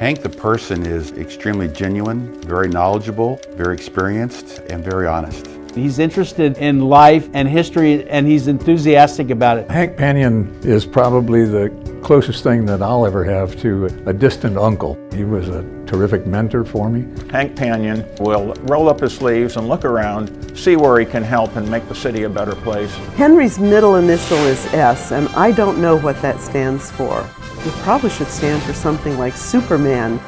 Hank the person is extremely genuine, very knowledgeable, very experienced, and very honest. He's interested in life and history, and he's enthusiastic about it. Hank Panian is probably the closest thing that I'll ever have to a distant uncle. He was a terrific mentor for me. Hank Panian will roll up his sleeves and look around, see where he can help and make the city a better place. Henry's middle initial is S, and I don't know what that stands for. It probably should stand for something like Superman.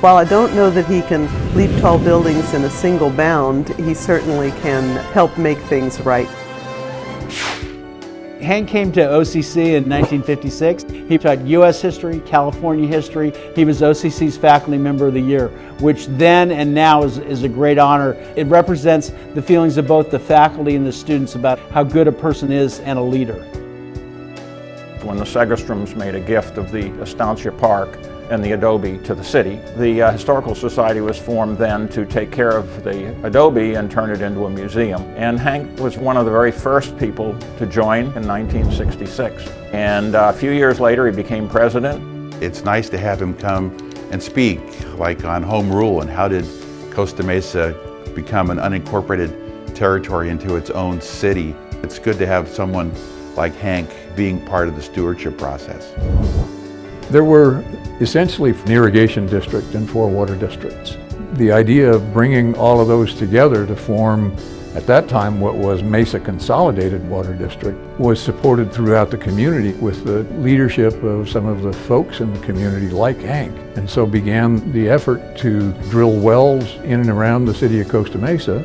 While I don't know that he can leap tall buildings in a single bound, he certainly can help make things right. Hank came to OCC in 1956. He taught U.S. history, California history. He was OCC's Faculty Member of the Year, which then and now is a great honor. It represents the feelings of both the faculty and the students about how good a person is and a leader. When the Segerstroms made a gift of the Estancia Park and the adobe to the city, the Historical Society was formed then to take care of the adobe and turn it into a museum. And Hank was one of the very first people to join in 1966. And a few years later he became president. It's nice to have him come and speak, like on home rule and how did Costa Mesa become an unincorporated territory into its own city. It's good to have someone like Hank being part of the stewardship process. There were essentially an irrigation district and 4 water districts. The idea of bringing all of those together to form, at that time, what was Mesa Consolidated Water District was supported throughout the community with the leadership of some of the folks in the community like Hank. And so began the effort to drill wells in and around the city of Costa Mesa.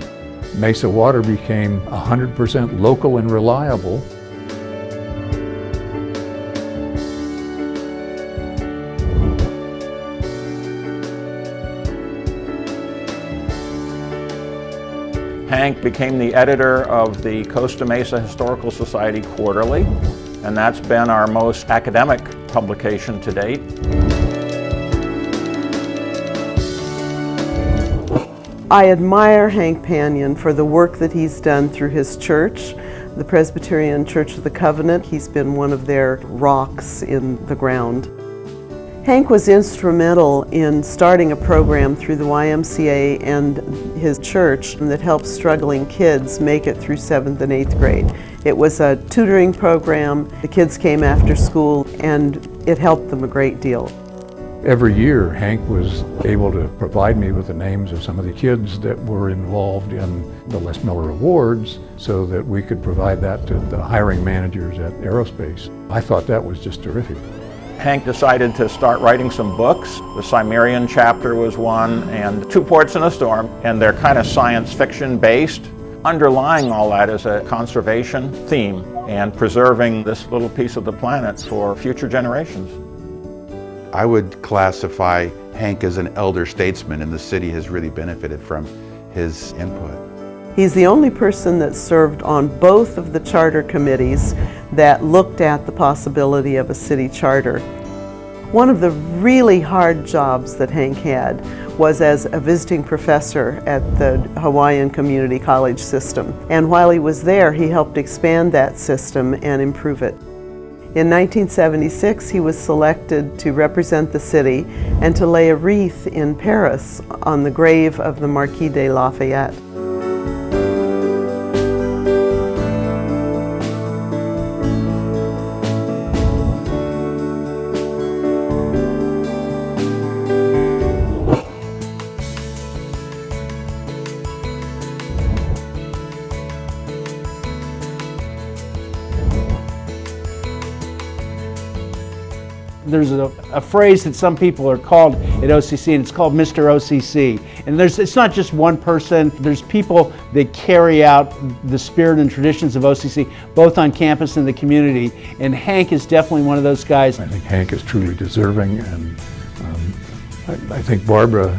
Mesa Water became 100% local and reliable. Hank became the editor of the Costa Mesa Historical Society Quarterly, and that's been our most academic publication to date. I admire Hank Panian for the work that he's done through his church, the Presbyterian Church of the Covenant. He's been one of their rocks in the ground. Hank was instrumental in starting a program through the YMCA and his church that helped struggling kids make it through 7th and 8th grade. It was a tutoring program. The kids came after school and it helped them a great deal. Every year, Hank was able to provide me with the names of some of the kids that were involved in the Les Miller Awards so that we could provide that to the hiring managers at Aerospace. I thought that was just terrific. Hank decided to start writing some books. The Cimmerian chapter was one, and 2 Ports in a Storm, and they're kind of science fiction based. Underlying all that is a conservation theme and preserving this little piece of the planet for future generations. I would classify Hank as an elder statesman, and the city has really benefited from his input. He's the only person that served on both of the charter committees that looked at the possibility of a city charter. One of the really hard jobs that Hank had was as a visiting professor at the Hawaiian Community College system. And while he was there, he helped expand that system and improve it. In 1976, he was selected to represent the city and to lay a wreath in Paris on the grave of the Marquis de Lafayette. There's a phrase that some people are called at OCC, and it's called Mr. OCC. And it's not just one person, there's people that carry out the spirit and traditions of OCC, both on campus and the community. And Hank is definitely one of those guys. I think Hank is truly deserving, and I think Barbara,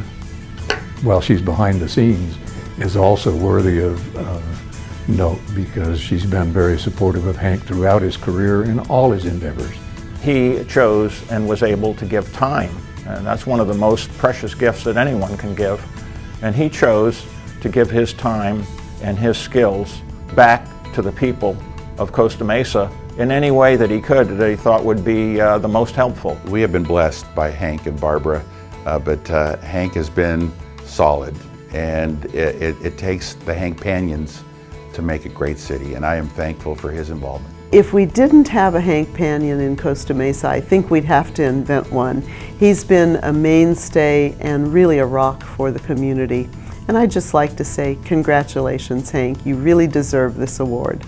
while she's behind the scenes, is also worthy of note because she's been very supportive of Hank throughout his career in all his endeavors. He chose and was able to give time, and that's one of the most precious gifts that anyone can give. And he chose to give his time and his skills back to the people of Costa Mesa in any way that he could, that he thought would be the most helpful. We have been blessed by Hank and Barbara but Hank has been solid, and it takes the Hank Panians to make a great city, and I am thankful for his involvement. If we didn't have a Hank Panian in Costa Mesa, I think we'd have to invent one. He's been a mainstay and really a rock for the community. And I'd just like to say, congratulations, Hank. You really deserve this award.